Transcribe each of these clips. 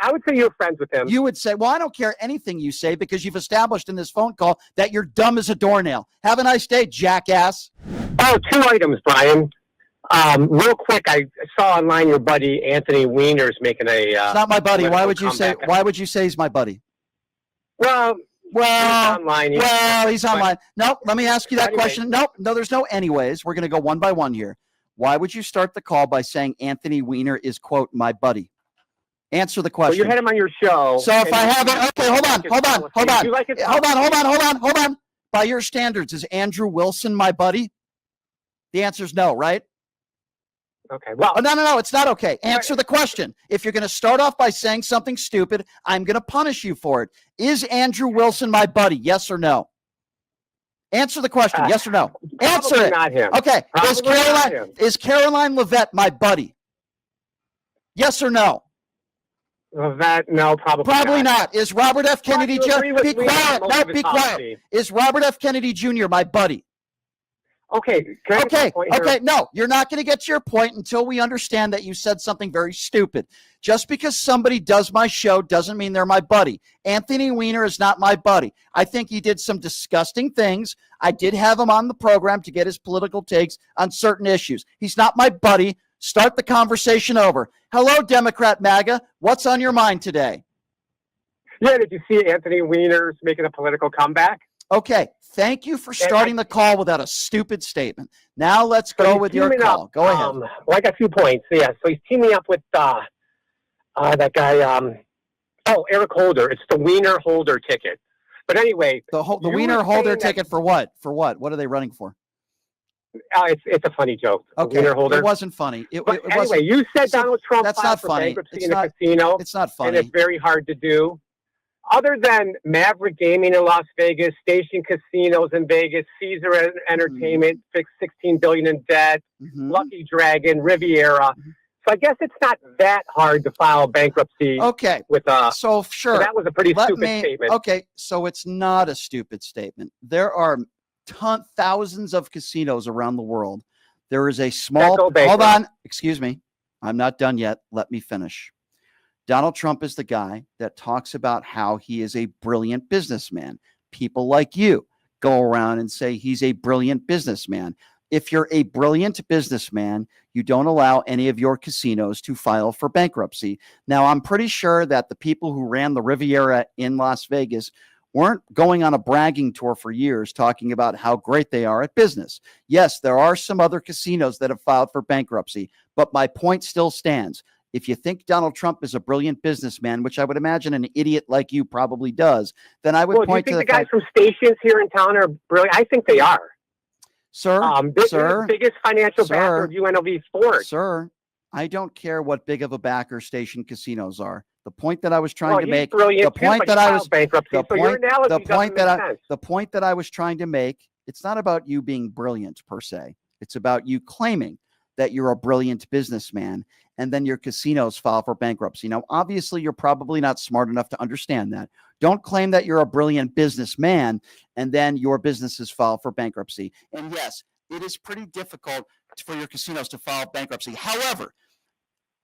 I would say you're friends with him. You would say, well, I don't care anything you say because you've established in this phone call that you're dumb as a doornail. Have a nice day, jackass. Oh, 2 items, Brian. Real quick, I saw online your buddy Anthony Weiner's making a. It's not my buddy. Why would you say? Why would you say he's my buddy? Well, he's online. He's online. Nope. Let me ask you that question. Nope. No, there's no anyways. We're going to go one by one here. Why would you start the call by saying Anthony Weiner is, quote, my buddy? Answer the question. Well, you had him on your show. So if I have it, okay, hold on. By your standards, is Andrew Wilson my buddy? The answer is no, right? Okay. Well, no, it's not okay. Answer the question. If you're going to start off by saying something stupid, I'm going to punish you for it. Is Andrew Wilson my buddy? Yes or no? Answer the question. Yes or no? Answer it. Not him. Okay. Is Caroline Levitt my buddy? Yes or no? That no, probably not. Is Robert F. Kennedy Jr. Be quiet. No, be quiet. Is Robert F. Kennedy Jr. my buddy? Okay. No, you're not going to get to your point until we understand that you said something very stupid. Just because somebody does my show doesn't mean they're my buddy. Anthony Weiner is not my buddy. I think he did some disgusting things. I did have him on the program to get his political takes on certain issues. He's not my buddy. Start the conversation over. Hello, Democrat MAGA. What's on your mind today? Yeah, did you see Anthony Weiner's making a political comeback? Okay, thank you for starting the call without a stupid statement. Now let's go with your call. Go ahead. Well, I got 2 points. Yeah, so he's teaming up with that guy, Eric Holder. It's the Weiner Holder ticket. But anyway. The Weiner Holder ticket for what? For what? What are they running for? It's a funny joke. Okay, it wasn't funny. Anyway, you said Donald Trump filed for bankruptcy in a casino. It's not funny. And it's very hard to do. Other than Maverick Gaming in Las Vegas, Station Casinos in Vegas, Caesar Entertainment, fixed $16 billion in debt, Lucky Dragon, Riviera. So I guess it's not that hard to file bankruptcy. Okay. So that was a pretty stupid statement. Okay, so it's not a stupid statement. There are thousands of casinos around the world. There is a small. Hold on. Excuse me. I'm not done yet. Let me finish. Donald Trump is the guy that talks about how he is a brilliant businessman. People like you go around and say he's a brilliant businessman. If you're a brilliant businessman, you don't allow any of your casinos to file for bankruptcy. Now, I'm pretty sure that the people who ran the Riviera in Las Vegas weren't going on a bragging tour for years talking about how great they are at business. Yes, there are some other casinos that have filed for bankruptcy, but my point still stands. If you think Donald Trump is a brilliant businessman, which I would imagine an idiot like you probably does, then I would point to the guys from stations here in town are brilliant. I think they are. Sir, they're the biggest financial backer of UNLV sports. Sir, I don't care what big of a backer station casinos are. The point that I was trying to make, the point that I was trying to make, it's not about you being brilliant per se. It's about you claiming that you're a brilliant businessman and then your casinos file for bankruptcy. Now, obviously, you're probably not smart enough to understand that. Don't claim that you're a brilliant businessman and then your businesses file for bankruptcy. And yes, it is pretty difficult for your casinos to file bankruptcy. However,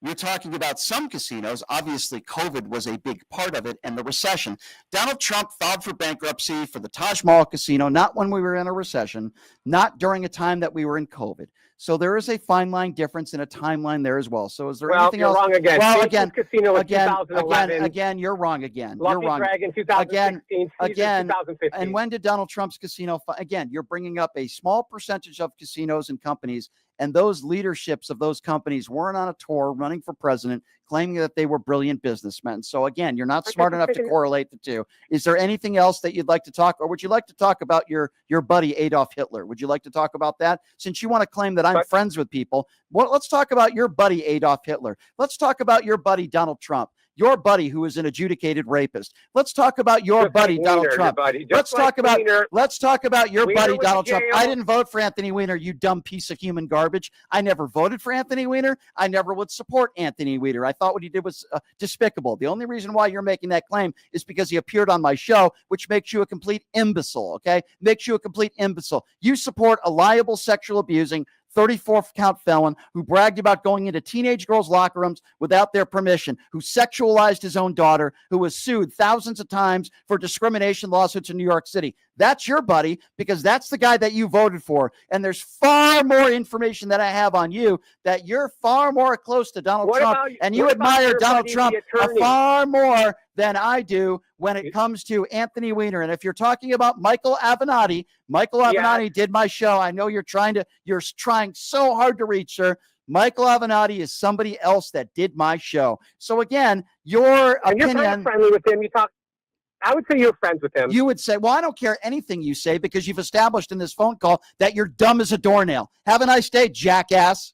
we're talking about some casinos. Obviously, COVID was a big part of it and the recession. Donald Trump filed for bankruptcy for the Taj Mahal Casino, not when we were in a recession, not during a time that we were in COVID. So there is a fine line difference in a timeline there as well. So is there anything else? Wrong again. Well, again, you're wrong again. Lucky You're wrong. Dragon 2016, again, 2015. And when did Donald Trump's casino? Again, you're bringing up a small percentage of casinos and companies, and those leaderships of those companies weren't on a tour running for president, claiming that they were brilliant businessmen. So again, you're not smart enough to correlate the two. Is there anything else that you'd like to talk, or would you like to talk about your buddy Adolf Hitler? Would you like to talk about that? Since you want to claim that I'm friends with people, well, let's talk about your buddy Adolf Hitler. Let's talk about your buddy Donald Trump. Your buddy who is an adjudicated rapist. Let's talk about your buddy Donald Trump. Let's talk about your buddy Donald Trump. I didn't vote for Anthony Weiner, you dumb piece of human garbage. I never voted for Anthony Weiner. I never would support Anthony Weiner. I thought what he did was despicable. The only reason why you're making that claim is because he appeared on my show, which makes you a complete imbecile, okay? Makes you a complete imbecile. You support a liable, sexual abusing, 34-count felon who bragged about going into teenage girls' locker rooms without their permission, who sexualized his own daughter, who was sued thousands of times for discrimination lawsuits in New York City. That's your buddy, because that's the guy that you voted for. And there's far more information that I have on you, that you're far more close to Donald Trump, and you admire Donald Trump far more than I do when it comes to Anthony Weiner. And if you're talking about Michael Avenatti did my show. I know you're trying so hard to reach, sir. Michael Avenatti is somebody else that did my show. So again, your opinion. You're friendly with him. I would say you're friends with him. You would say, well, I don't care anything you say because you've established in this phone call that you're dumb as a doornail. Have a nice day, jackass.